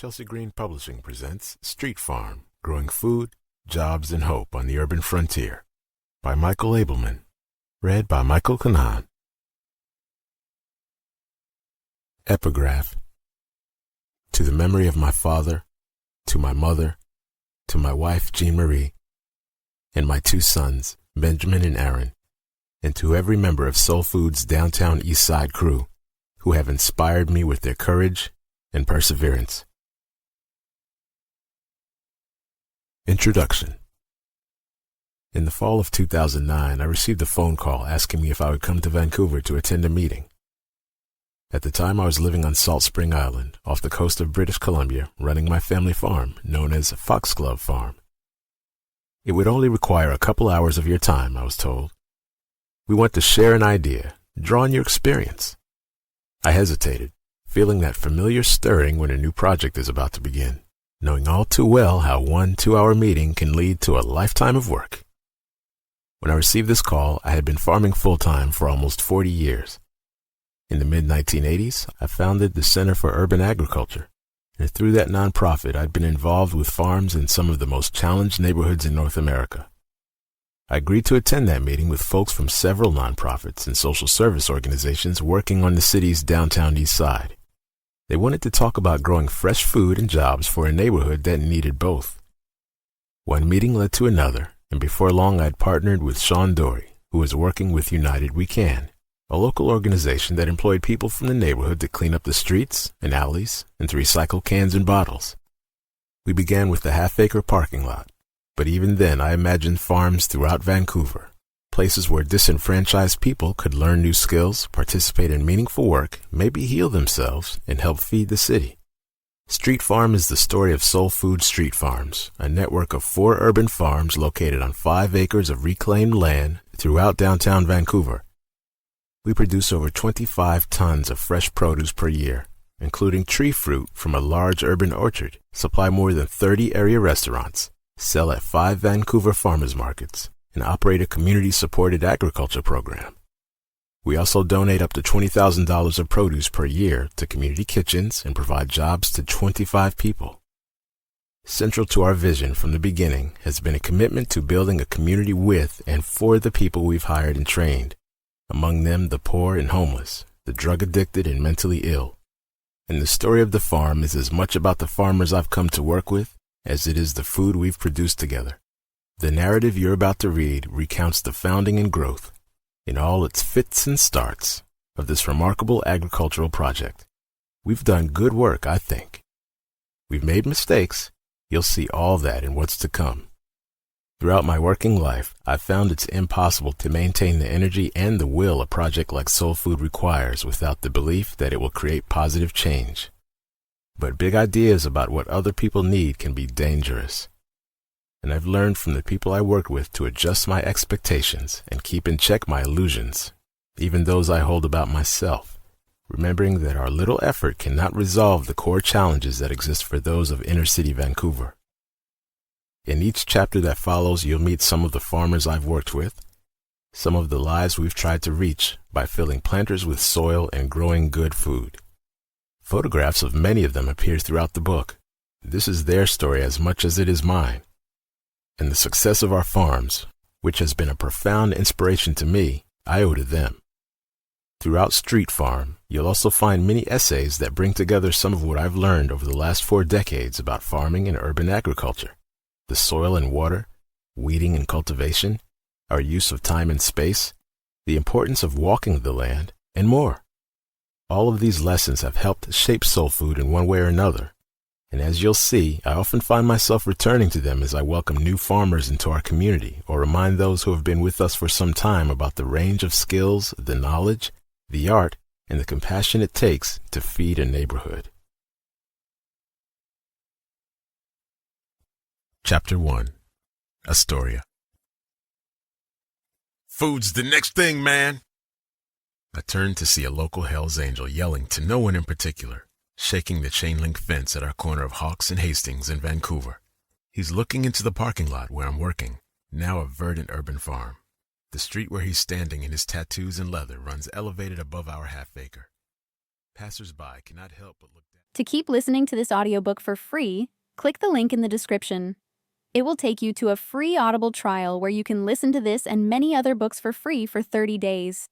Chelsea Green Publishing presents Street Farm, Growing Food, Jobs, and Hope on the Urban Frontier by Michael Ableman. Read by Michael Kanan. Epigraph. To the memory of my father, to my mother, to my wife Jean Marie, and my two sons, Benjamin and Aaron, and to every member of Soul Food's Downtown East Side crew who have inspired me with their courage and perseverance. Introduction. In the fall of 2009, I received a phone call asking me if I would come to Vancouver to attend a meeting. At the time, I was living on Salt Spring Island, off the coast of British Columbia, running my family farm, known as Foxglove Farm. It would only require a couple hours of your time, I was told. We want to share an idea, draw on your experience. I hesitated, feeling that familiar stirring when a new project is about to begin, knowing all too well how 1 2-hour meeting can lead to a lifetime of work. When I received this call, I had been farming full-time for almost 40 years. In the mid-1980s, I founded the Center for Urban Agriculture, and through that nonprofit, I'd been involved with farms in some of the most challenged neighborhoods in North America. I agreed to attend that meeting with folks from several nonprofits and social service organizations working on the city's downtown east side. They wanted to talk about growing fresh food and jobs for a neighborhood that needed both. One meeting led to another, and before long I'd partnered with Sean Dory, who was working with United We Can, a local organization that employed people from the neighborhood to clean up the streets and alleys and to recycle cans and bottles. We began with the half-acre parking lot, but even then I imagined farms throughout Vancouver, places where disenfranchised people could learn new skills, participate in meaningful work, maybe heal themselves, and help feed the city. Street Farm is the story of Soul Food Street Farms, a network of 4 urban farms located on 5 acres of reclaimed land throughout downtown Vancouver. We produce over 25 tons of fresh produce per year, including tree fruit from a large urban orchard, supply more than 30 area restaurants, sell at 5 Vancouver farmers markets, and operate a community-supported agriculture program. We also donate up to $20,000 of produce per year to community kitchens and provide jobs to 25 people. Central to our vision from the beginning has been a commitment to building a community with and for the people we've hired and trained, among them the poor and homeless, the drug-addicted and mentally ill. And the story of the farm is as much about the farmers I've come to work with as it is the food we've produced together. The narrative you're about to read recounts the founding and growth, in all its fits and starts, of this remarkable agricultural project. We've done good work, I think. We've made mistakes. You'll see all that in what's to come. Throughout my working life, I've found it's impossible to maintain the energy and the will a project like Soul Food requires without the belief that it will create positive change. But big ideas about what other people need can be dangerous. And I've learned from the people I work with to adjust my expectations and keep in check my illusions, even those I hold about myself, remembering that our little effort cannot resolve the core challenges that exist for those of inner-city Vancouver. In each chapter that follows, you'll meet some of the farmers I've worked with, some of the lives we've tried to reach by filling planters with soil and growing good food. Photographs of many of them appear throughout the book. This is their story as much as it is mine. And the success of our farms, which has been a profound inspiration to me, I owe to them. Throughout Street Farm, you'll also find many essays that bring together some of what I've learned over the last 4 decades about farming and urban agriculture, the soil and water, weeding and cultivation, our use of time and space, the importance of walking the land, and more. All of these lessons have helped shape Soul Food in one way or another. And as you'll see, I often find myself returning to them as I welcome new farmers into our community or remind those who have been with us for some time about the range of skills, the knowledge, the art, and the compassion it takes to feed a neighborhood. Chapter 1. Astoria. Food's the next thing, man! I turned to see a local Hells Angel yelling to no one in particular, shaking the chain-link fence at our corner of Hawks and Hastings in Vancouver. He's looking into the parking lot where I'm working, now a verdant urban farm. The street where he's standing in his tattoos and leather runs elevated above our half-acre. Passers-by cannot help but look down. To keep listening to this audiobook for free, click the link in the description. It will take you to a free Audible trial where you can listen to this and many other books for free for 30 days.